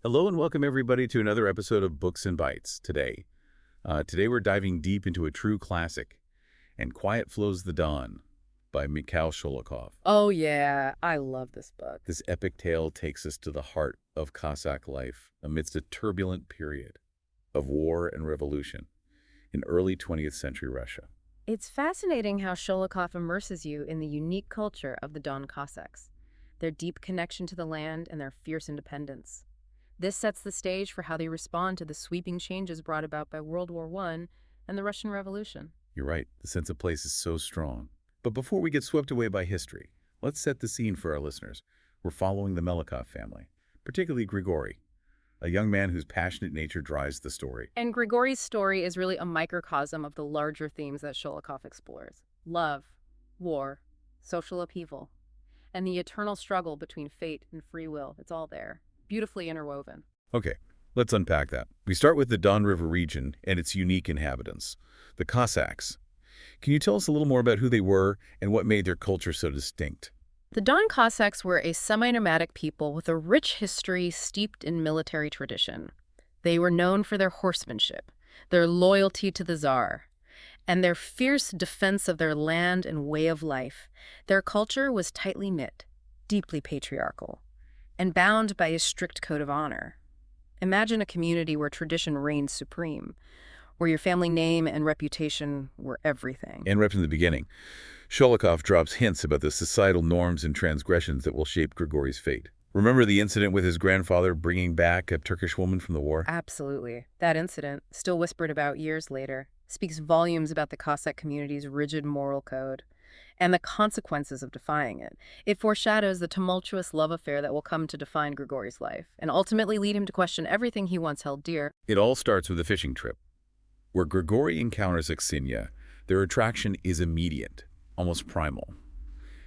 Hello and welcome everybody to another episode of Books and Bytes today we're diving deep into a true classic, And Quiet Flows the Dawn by Mikhail Sholokhov. Oh yeah, I love this book. This epic tale takes us to the heart of Cossack life amidst a turbulent period of war and revolution in early 20th century Russia. It's fascinating how Sholokhov immerses you in the unique culture of the Don Cossacks, their deep connection to the land and their fierce independence. This sets the stage for how they respond to the sweeping changes brought about by World War I and the Russian Revolution. You're right, the sense of place is so strong. But before we get swept away by history, let's set the scene for our listeners. We're following the Melekhov family, particularly Grigori, a young man whose passionate nature drives the story. And Grigori's story is really a microcosm of the larger themes that Sholokhov explores: love, war, social upheaval, and the eternal struggle between fate and free will. It's all there, beautifully interwoven. Okay, let's unpack that. We start with the Don River region and its unique inhabitants, the Cossacks. Can you tell us a little more about who they were and what made their culture so distinct? The Don Cossacks were a semi-nomadic people with a rich history steeped in military tradition. They were known for their horsemanship, their loyalty to the Tsar, and their fierce defense of their land and way of life. Their culture was tightly knit, deeply patriarchal, and bound by a strict code of honor. Imagine a community where tradition reigned supreme, where your family name and reputation were everything. And right from the beginning, Sholokhov drops hints about the societal norms and transgressions that will shape Grigori's fate. Remember the incident with his grandfather bringing back a Turkish woman from the war? Absolutely. That incident, still whispered about years later, speaks volumes about the Cossack community's rigid moral code and the consequences of defying it. It foreshadows the tumultuous love affair that will come to define Grigori's life and ultimately lead him to question everything he once held dear. It all starts with a fishing trip. Where Grigori encounters Aksinya, their attraction is immediate, almost primal.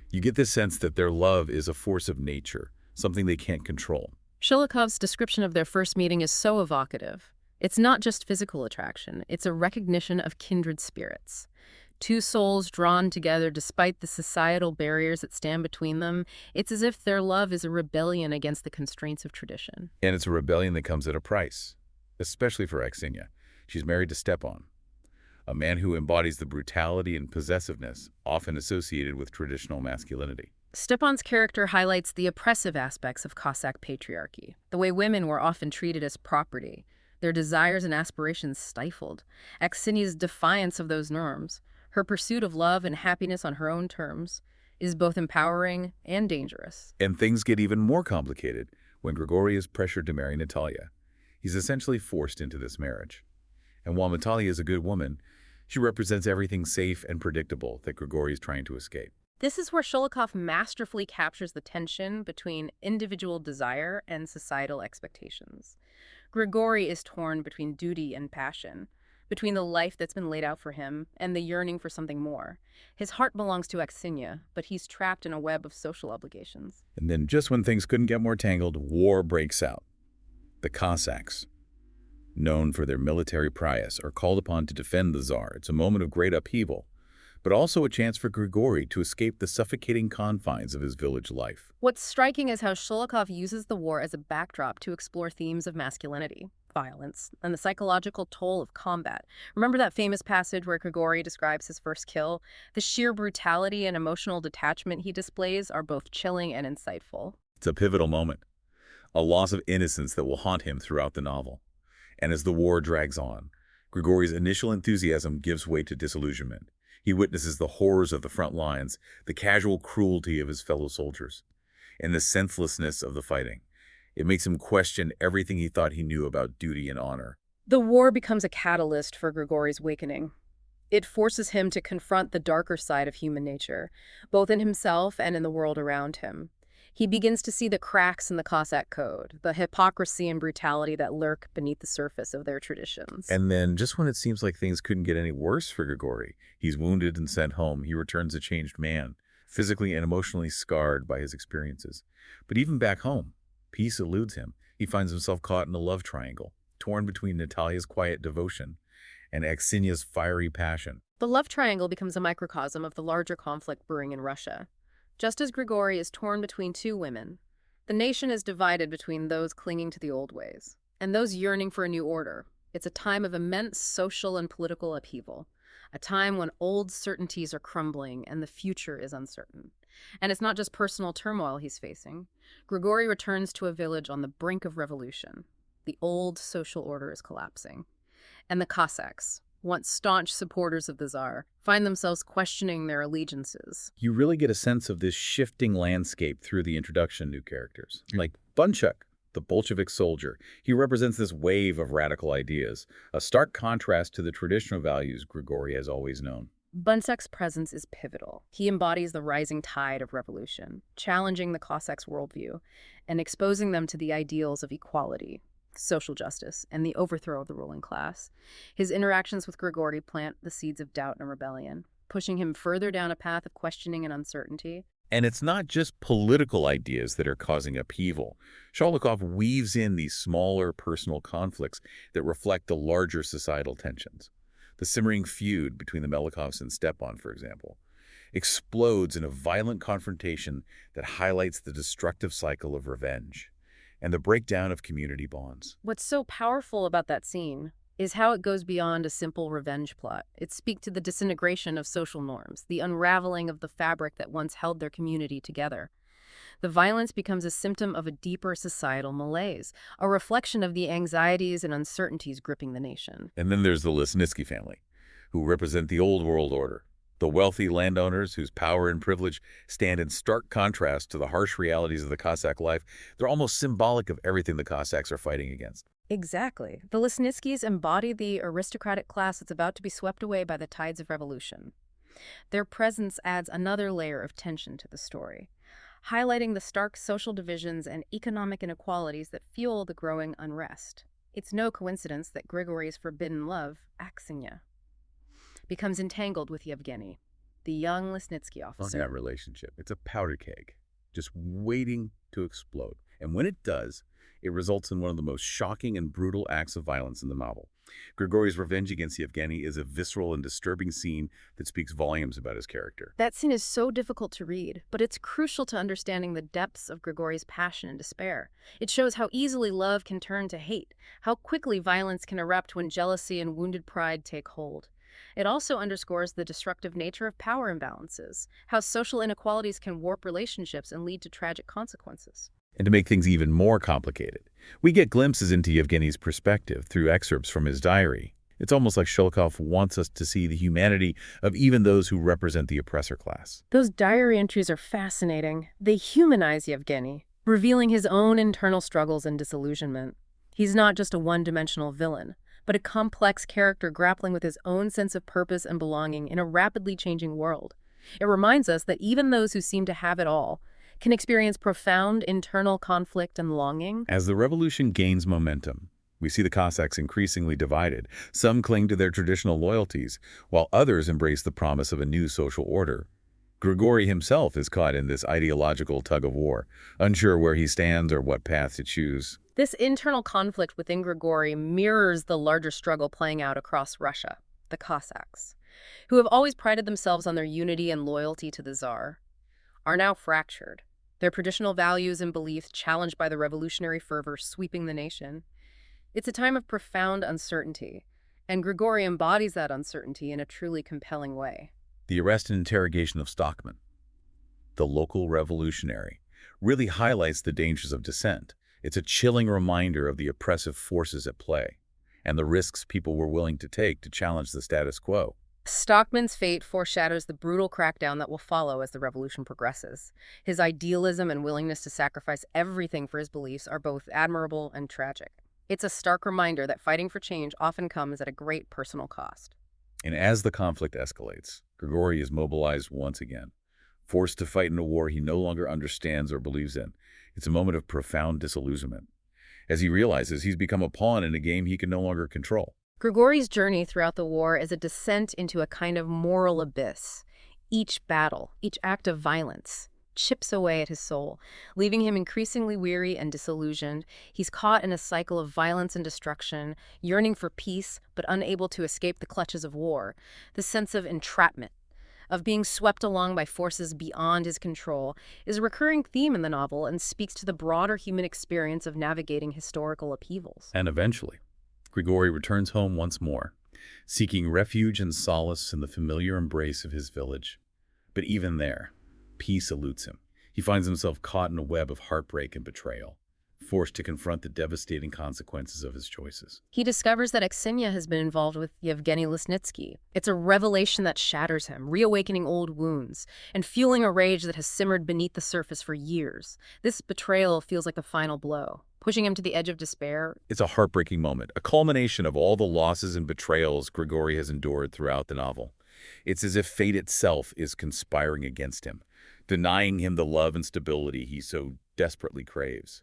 You get the sense that their love is a force of nature, something they can't control. Sholokhov's description of their first meeting is so evocative. It's not just physical attraction, it's a recognition of kindred spirits. Two souls drawn together despite the societal barriers that stand between them. It's as if their love is a rebellion against the constraints of tradition. And it's a rebellion that comes at a price, especially for Aksinya. She's married to Stepan, a man who embodies the brutality and possessiveness often associated with traditional masculinity. Stepan's character highlights the oppressive aspects of Cossack patriarchy, the way women were often treated as property, their desires and aspirations stifled. Aksinya's defiance of those norms, her pursuit of love and happiness on her own terms, is both empowering and dangerous. And things get even more complicated when Grigori is pressured to marry Natalia. He's essentially forced into this marriage. And while Natalia is a good woman, she represents everything safe and predictable that Grigori is trying to escape. This is where Sholokhov masterfully captures the tension between individual desire and societal expectations. Grigori is torn between duty and passion, between the life that's been laid out for him and the yearning for something more. His heart belongs to Aksinya, but he's trapped in a web of social obligations. And then just when things couldn't get more tangled, war breaks out. The Cossacks, known for their military prowess, are called upon to defend the Tsar. It's a moment of great upheaval, but also a chance for Grigori to escape the suffocating confines of his village life. What's striking is how Sholokhov uses the war as a backdrop to explore themes of masculinity, violence, and the psychological toll of combat. Remember that famous passage where Grigori describes his first kill? The sheer brutality and emotional detachment he displays are both chilling and insightful. It's a pivotal moment, a loss of innocence that will haunt him throughout the novel. And as the war drags on, Grigori's initial enthusiasm gives way to disillusionment. He witnesses the horrors of the front lines, the casual cruelty of his fellow soldiers, and the senselessness of the fighting. It makes him question everything he thought he knew about duty and honor. The war becomes a catalyst for Grigori's awakening. It forces him to confront the darker side of human nature, both in himself and in the world around him. He begins to see the cracks in the Cossack code, the hypocrisy and brutality that lurk beneath the surface of their traditions. And then, just when it seems like things couldn't get any worse for Grigori, he's wounded and sent home, he returns a changed man, physically and emotionally scarred by his experiences. But even back home, peace eludes him. He finds himself caught in a love triangle, torn between Natalia's quiet devotion and Aksinya's fiery passion. The love triangle becomes a microcosm of the larger conflict brewing in Russia. Just as Grigori is torn between two women, The nation is divided between those clinging to the old ways and those yearning for a new order. It's a time of immense social and political upheaval, a time when old certainties are crumbling and the future is uncertain. And it's not just personal turmoil he's facing. Grigori returns to a village on the brink of revolution. The old social order is collapsing. And the Cossacks, once staunch supporters of the Tsar, find themselves questioning their allegiances. You really get a sense of this shifting landscape through the introduction of new characters. Like Bunchuk, the Bolshevik soldier. He represents this wave of radical ideas, a stark contrast to the traditional values Grigori has always known. Bunchuk's presence is pivotal. He embodies the rising tide of revolution, challenging the Cossacks' worldview and exposing them to the ideals of equality, social justice, and the overthrow of the ruling class. His interactions with Grigori plant the seeds of doubt and rebellion, pushing him further down a path of questioning and uncertainty. And it's not just political ideas that are causing upheaval. Sholokhov weaves in these smaller personal conflicts that reflect the larger societal tensions. The simmering feud between the Meлекhovs and Stepan, for example, explodes in a violent confrontation that highlights the destructive cycle of revenge and the breakdown of community bonds. What's so powerful about that scene is how it goes beyond a simple revenge plot. It speaks to the disintegration of social norms, the unraveling of the fabric that once held their community together. The violence becomes a symptom of a deeper societal malaise, a reflection of the anxieties and uncertainties gripping the nation. And then there's the Lesnitsky family, who represent the old world order. The wealthy landowners whose power and privilege stand in stark contrast to the harsh realities of the Cossack life. They're almost symbolic of everything the Cossacks are fighting against. Exactly. The Lesnitskys embody the aristocratic class that's about to be swept away by the tides of revolution. Their presence adds another layer of tension to the story, highlighting the stark social divisions and economic inequalities that fuel the growing unrest. It's no coincidence that Grigori's forbidden love, Aksenya, becomes entangled with Yevgeny, the young Lesnitsky officer. That relationship, it's a powder keg, just waiting to explode. And when it does, it results in one of the most shocking and brutal acts of violence in the novel. Grigori's revenge against Yevgeny is a visceral and disturbing scene that speaks volumes about his character. That scene is so difficult to read, but it's crucial to understanding the depths of Grigori's passion and despair. It shows how easily love can turn to hate, how quickly violence can erupt when jealousy and wounded pride take hold. It also underscores the destructive nature of power imbalances, how social inequalities can warp relationships and lead to tragic consequences. And to make things even more complicated, we get glimpses into Yevgeny's perspective through excerpts from his diary. It's almost like Sholokhov wants us to see the humanity of even those who represent the oppressor class. Those diary entries are fascinating. They humanize Yevgeny, revealing his own internal struggles and disillusionment. He's not just a one-dimensional villain, but a complex character grappling with his own sense of purpose and belonging in a rapidly changing world. It reminds us that even those who seem to have it all can experience profound internal conflict and longing. As the revolution gains momentum, we see the Cossacks increasingly divided. Some cling to their traditional loyalties, while others embrace the promise of a new social order. Grigori himself is caught in this ideological tug-of-war, unsure where he stands or what path to choose. This internal conflict within Grigori mirrors the larger struggle playing out across Russia, the Cossacks, who have always prided themselves on their unity and loyalty to the Tsar, are now fractured, their traditional values and beliefs challenged by the revolutionary fervor sweeping the nation. It's a time of profound uncertainty, and Grigori embodies that uncertainty in a truly compelling way. The arrest and interrogation of Stockman, the local revolutionary, really highlights the dangers of dissent. It's a chilling reminder of the oppressive forces at play and the risks people were willing to take to challenge the status quo. Stockman's fate foreshadows the brutal crackdown that will follow as the revolution progresses. His idealism and willingness to sacrifice everything for his beliefs are both admirable and tragic. It's a stark reminder that fighting for change often comes at a great personal cost. And as the conflict escalates, Grigori is mobilized once again, forced to fight in a war he no longer understands or believes in. It's a moment of profound disillusionment, as he realizes he's become a pawn in a game he can no longer control. Grigori's journey throughout the war is a descent into a kind of moral abyss. Each battle, each act of violence, chips away at his soul, leaving him increasingly weary and disillusioned. He's caught in a cycle of violence and destruction, yearning for peace, but unable to escape the clutches of war. The sense of entrapment, of being swept along by forces beyond his control, is a recurring theme in the novel and speaks to the broader human experience of navigating historical upheavals. And eventually, Grigori returns home once more, seeking refuge and solace in the familiar embrace of his village. But even there, peace eludes him. He finds himself caught in a web of heartbreak and betrayal, forced to confront the devastating consequences of his choices. He discovers that Aksinya has been involved with Yevgeny Lesnitsky. It's a revelation that shatters him, reawakening old wounds, and fueling a rage that has simmered beneath the surface for years. This betrayal feels like the final blow, pushing him to the edge of despair. It's a heartbreaking moment, a culmination of all the losses and betrayals Grigori has endured throughout the novel. It's as if fate itself is conspiring against him, denying him the love and stability he so desperately craves.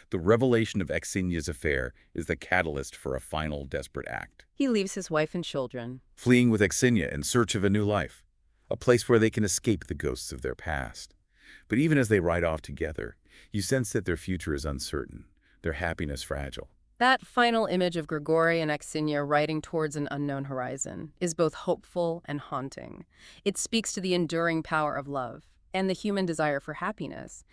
The revelation of Aksinya's affair is the catalyst for a final desperate act. He leaves his wife and children, Fleeing with Aksinya in search of a new life, a place where they can escape the ghosts of their past. But even as they ride off together, you sense that their future is uncertain, their happiness fragile. That final image of Grigori and Aksinya riding towards an unknown horizon is both hopeful and haunting. It speaks to the enduring power of love and the human desire for happiness,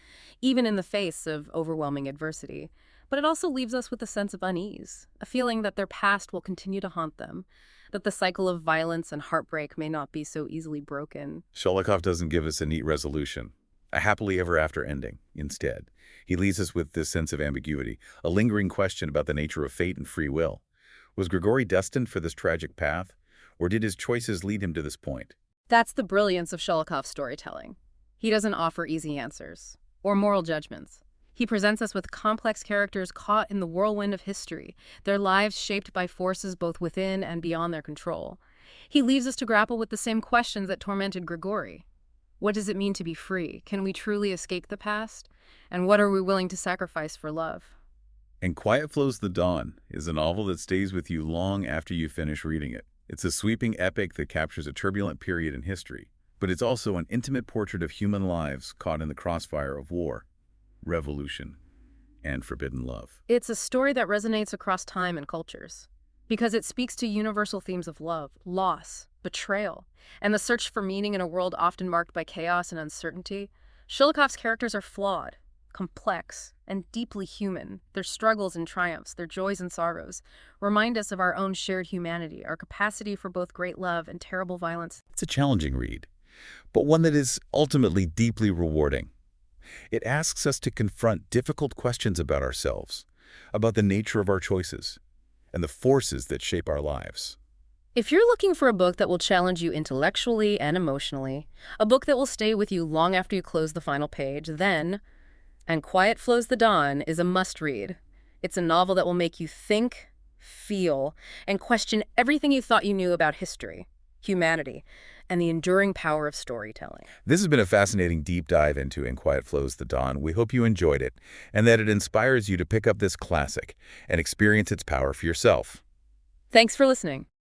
even in the face of overwhelming adversity. But it also leaves us with a sense of unease, a feeling that their past will continue to haunt them, that the cycle of violence and heartbreak may not be so easily broken. Sholokhov doesn't give us a neat resolution, a happily ever after ending. Instead, he leaves us with this sense of ambiguity, a lingering question about the nature of fate and free will. Was Grigori destined for this tragic path, or did his choices lead him to this point? That's the brilliance of Sholokhov's storytelling. He doesn't offer easy answers or moral judgments. He presents us with complex characters caught in the whirlwind of history, their lives shaped by forces both within and beyond their control. He leaves us to grapple with the same questions that tormented Grigori. What does it mean to be free? Can we truly escape the past? And what are we willing to sacrifice for love? And Quiet Flows the Dawn is a novel that stays with you long after you finish reading it. It's a sweeping epic that captures a turbulent period in history, but it's also an intimate portrait of human lives caught in the crossfire of war, revolution, and forbidden love. It's a story that resonates across time and cultures because it speaks to universal themes of love, loss, betrayal, and the search for meaning in a world often marked by chaos and uncertainty. Sholokhov's characters are flawed, complex, and deeply human. Their struggles and triumphs, their joys and sorrows, remind us of our own shared humanity, our capacity for both great love and terrible violence. It's a challenging read, but one that is ultimately deeply rewarding. It asks us to confront difficult questions about ourselves, about the nature of our choices, and the forces that shape our lives. If you're looking for a book that will challenge you intellectually and emotionally, a book that will stay with you long after you close the final page, then And Quiet Flows the Dawn is a must-read. It's a novel that will make you think, feel, and question everything you thought you knew about history, humanity, and the enduring power of storytelling. This has been a fascinating deep dive into And Quiet Flows the Dawn. We hope you enjoyed it and that it inspires you to pick up this classic and experience its power for yourself. Thanks for listening.